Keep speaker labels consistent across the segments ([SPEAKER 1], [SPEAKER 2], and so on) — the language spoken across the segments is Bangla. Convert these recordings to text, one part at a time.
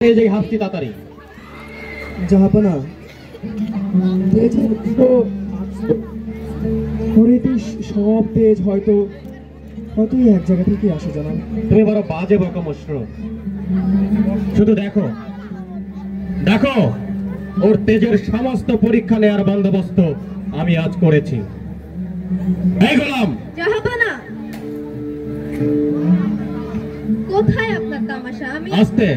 [SPEAKER 1] হাসছি তাড়াতাড়ি
[SPEAKER 2] জাহাপনা সব তেজ হয়তো এক জায়গা থেকে আসে জানান।
[SPEAKER 1] তুমি বড় বাজে বকো মশরু। শুধু দেখো দেখো ওর তেজের সমস্ত পরীক্ষা নেওয়ার বন্দোবস্ত আমি আজ করেছি। এই গোলাম
[SPEAKER 3] জাহাপনা, কোথায় আপনার তামাশা? আমি
[SPEAKER 1] আস্তে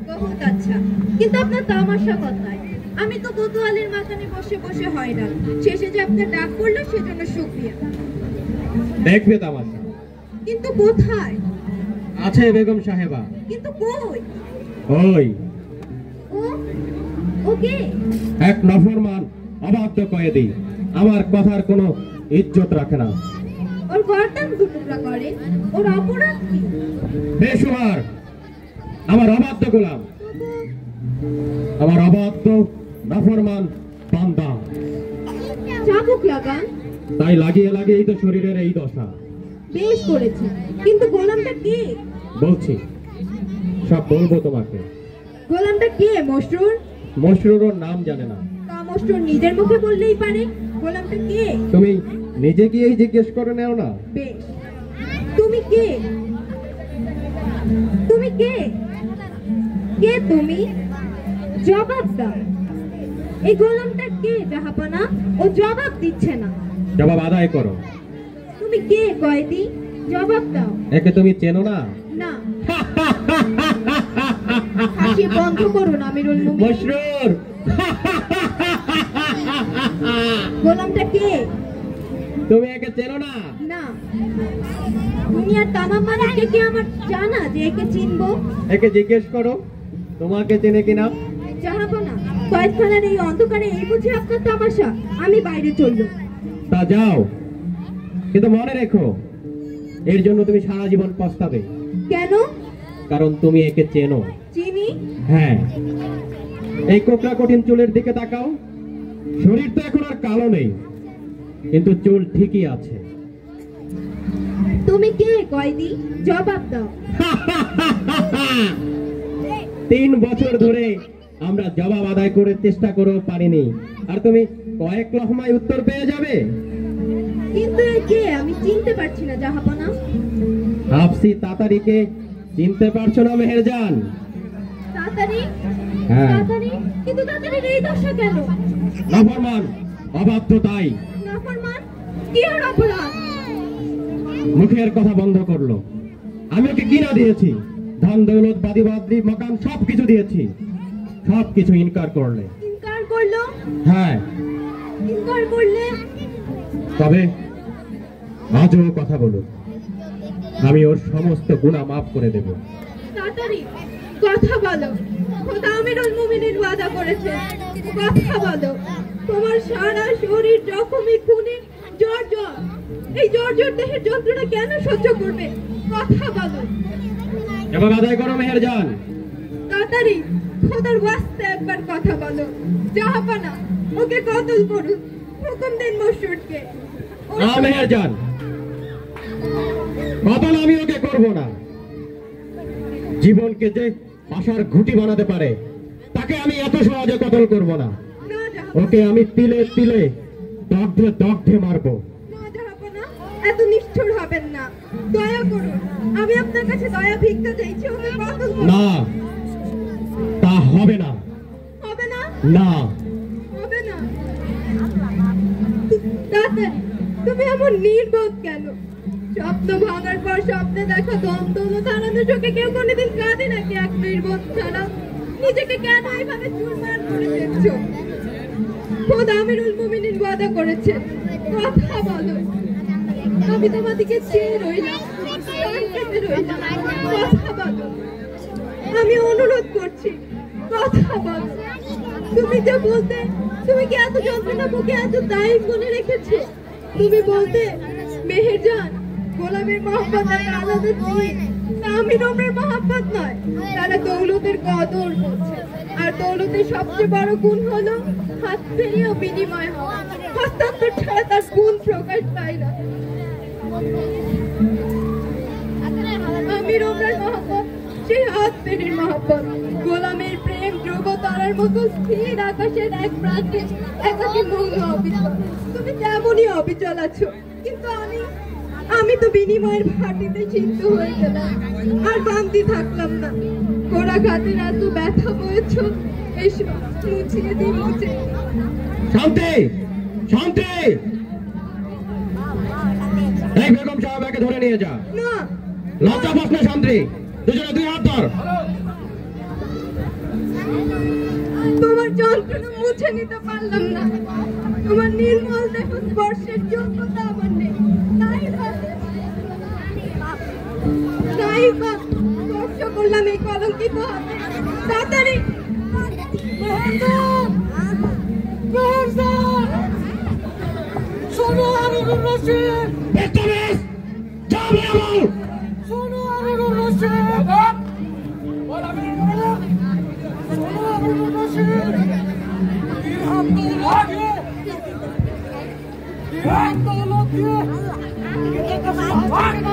[SPEAKER 3] বহুত আচ্ছা, কিন্তু আপনার তামাশা কোথায়? আমি তো কোতোয়ালির মাথানে বসে বসে হয়রান, শেষে যে আপনার ডাক পড়লো সেজন্য শুকরিয়া।
[SPEAKER 1] দেখবে তামাশা,
[SPEAKER 3] কিন্তু কোথায়?
[SPEAKER 1] আছে বেগম সাহেবা।
[SPEAKER 3] কিন্তু কই?
[SPEAKER 1] ওই
[SPEAKER 3] ও ওকে
[SPEAKER 1] এক নফরমান অবাধ্য কয়েদি, আমার কথার কোনো ইজ্জত রাখে না।
[SPEAKER 3] ওর গর্দান দুটুকরা করে, ওর অপরাধ কি?
[SPEAKER 1] বেশুমার আমার অবাধ্য গোলাম, আমার অবাধ্য নফরমান বান্দা।
[SPEAKER 3] চাবুক লাগান।
[SPEAKER 1] তাই লাগিয়ে লাগিয়েই তো শরীরের এই দশা।
[SPEAKER 3] বেশ করেছে, কিন্তু গোলামটা কে?
[SPEAKER 1] বলছি, সব বলবো তোমাকে।
[SPEAKER 3] গোলামটা কে মশরুর?
[SPEAKER 1] মশরুর নাম জানে না।
[SPEAKER 3] তা মশরুর নিজের মুখে বললেই পারে। গোলামটা কে?
[SPEAKER 1] তুমি নিজে গিয়েই জিজ্ঞেস করে নেও না।
[SPEAKER 3] বেশ, তুমি কে? তুমি কে? কে তুমি? জবাব দাও। এই গোলামটা কে জাহাপনা? ও জবাব দিচ্ছে না।
[SPEAKER 1] জবাব আদায় করো।
[SPEAKER 3] তুমি কে কয়েদি? জবাব দাও।
[SPEAKER 1] একে তুমি চেনো না?
[SPEAKER 3] না। হাসি বন্ধ করুন আমিরুল মুমিনিন।
[SPEAKER 1] মশরুর
[SPEAKER 3] গোলামটা কে?
[SPEAKER 1] তুমি একে চেনো না?
[SPEAKER 3] না। দুনিয়ার তামাম মানুষকে কি আমার জানা যে একে চিনবো?
[SPEAKER 1] একে জিজ্ঞেস করো তোমাকে চেনে কিনা।
[SPEAKER 3] জাহাপনা, কয়েকখানার এই অন্ধকারে এই বুঝি আপনার তামাশা? আমি বাইরে চললুম।
[SPEAKER 1] তা যাও, কিন্তু মনে রেখো এর জন্য তুমি সারা জীবন পস্তাবে।
[SPEAKER 3] কেন?
[SPEAKER 1] কারণ তুমি একে চেনো।
[SPEAKER 3] চিনি।
[SPEAKER 1] হ্যাঁ, এই কোকড়া কঠিন চুলের দিকে তাকাও। শরীর তো এখন আর কালো নেই, কিন্তু চুল ঠিকই আছে।
[SPEAKER 3] তুমি কে কয়েদি? জবাব দাও।
[SPEAKER 1] 3 বছর ধরে আমরা জবাব আদায় করে চেষ্টা করেও পারিনি, আর তুমি কয়েক লহমায় উত্তর পেয়ে যাবে।
[SPEAKER 3] কিন্তু এ কে? আমি চিনতে পারছি না জাহাপনা।
[SPEAKER 1] হাফসি তাতারিকে চিনতে পারছো না মেহেরজান?
[SPEAKER 3] তাড়াতাড়ি।
[SPEAKER 1] হ্যাঁ।
[SPEAKER 3] তাড়াতাড়ি, কিন্তু তাড়াতাড়ির এই দশা কেন?
[SPEAKER 1] নাফরমান, অবাধ্য তাই।
[SPEAKER 3] নাফরমান? কি আর অপরাধ?
[SPEAKER 1] মুখের কথা বন্ধ করলো। আমি ওকে কিনা দিয়েছি, ধন দৌলত বাদি বাদি মকান সবকিছু দিয়েছি, সবকিছু ইনকার করলে।
[SPEAKER 3] ইনকার করলো?
[SPEAKER 1] হ্যাঁ।
[SPEAKER 3] ইনকার করলে?
[SPEAKER 1] তবে আজও কথা বলুক, আমি ওর সমস্ত গুনাহ মাফ করে দেব।
[SPEAKER 3] তাড়াতাড়ি কথা বলো। খোদা আমিরুল মুমিনিন ওয়াদা করেছে। কথা বলো। তোমার সারা শরীর জখমি, খুনে, জর্জর। এই জর্জর দেহের যন্ত্রণা কেন সহ্য করবে? কথা বলো।
[SPEAKER 1] জবাব আদায় করো মেহেরজান।
[SPEAKER 3] তাড়াতাড়ি খোদার ওয়াস্তে একবার কথা বলো। জাহাপনা, ওকে কতল করুন। হুকুম দিন মশরুরকে।
[SPEAKER 1] না মেহেরজান, কতল আমি ওকে করব না। জীবনকে যে আশার ঘুঁটি বানাতে পারে তাকে আমি এত সহজে কতল করব না।
[SPEAKER 3] না জাহাপনা,
[SPEAKER 1] ওকে আমি তিলে তিলে দগ্ধে দগ্ধে মারবো।
[SPEAKER 3] না জাহাপনা, এত নিষ্ঠুর হবেন না। দয়া করুন, আমি আপনার কাছে দয়া ভিক্ষা চাইছি। ওকে কতল করুন।
[SPEAKER 1] না, তা হবে না।
[SPEAKER 3] হবে না?
[SPEAKER 1] না।
[SPEAKER 3] হবে না। তাড়াতাড়ি, তুমি এমন নির্বোধ কেন? স্বপ্ন ভাঙার পর স্বপ্নে দেখা দমদমত হারানো চোখে কেউ কোনোদিন কাঁদে নাকি? এক নির্বোধ ছাড়া নিজেকে কেন এইভাবে চুরমার করে দেখছো? খোদা আমিরুল মুমিনিন ওয়াদা করেছে। কথা বলো। আমি তোমাদিকে চেয়ে রইলাম, কান পেতে রইলাম। কথা বলো। আমি অনুরোধ করছি, কথা বলো। তুমি যে বলতে, তুমি কি এত যন্ত্রণা বুকে এত দায়ী মনে রেখেছো? তুমি বলতে মেহেরজান গোলামের মহব্বত একটা আলাদা জিনিস, আমির ওমরের মহব্বত নয়। তারা দৌলতের কদর করছে, আর দৌলতের সবচেয়ে বড় গুণ হলো হাত ফেরিয়ে বিনিময় হওয়া। হস্তান্তর ছাড়া তার গুণ প্রকাশ পায় না। আমির ওমরের মহব্বত সেই হাত ফেরির মহব্বত। গোলামের প্রেম ধ্রুবতারার মতো স্থির আকাশের এক প্রান্তে একাকী মৌন অবিচল। তুমি তেমনই অবিচল আছো, কিন্তু আমি তো বিনিময়ের ভাটিতে সিদ্ধ হয়ে গেলাম, আর বান্তি থাকলাম না। গোড়া ঘাতের এত ব্যথা বয়েছ, এসো মুছিয়ে দিই মুছে।
[SPEAKER 1] শান্তি, শান্তি! এই বেগম সাহেবাকে ধরে নিয়ে যা।
[SPEAKER 3] না,
[SPEAKER 1] লজ্জা পাস না শান্তি? দুজনে দুই হাত ধর।
[SPEAKER 3] তোমার যন্ত্রণা মুছে নিতে পারলাম না। তোমার নির্মল দেহ স্পর্শের যোগ্যতা আমার নেই, তাই বা স্পর্শ করলাম এই কলঙ্কিত হাতে। তাড়াতাড়ি
[SPEAKER 4] শোনো আমিরুর রশিদ,
[SPEAKER 1] বেত্তমিজ! যা বের হও!
[SPEAKER 4] শোনো আমিরুর রশিদ, শোনো আমিরুর রশিদ, দিরহাম দৌলত দিয়ে এটা হাত থেকে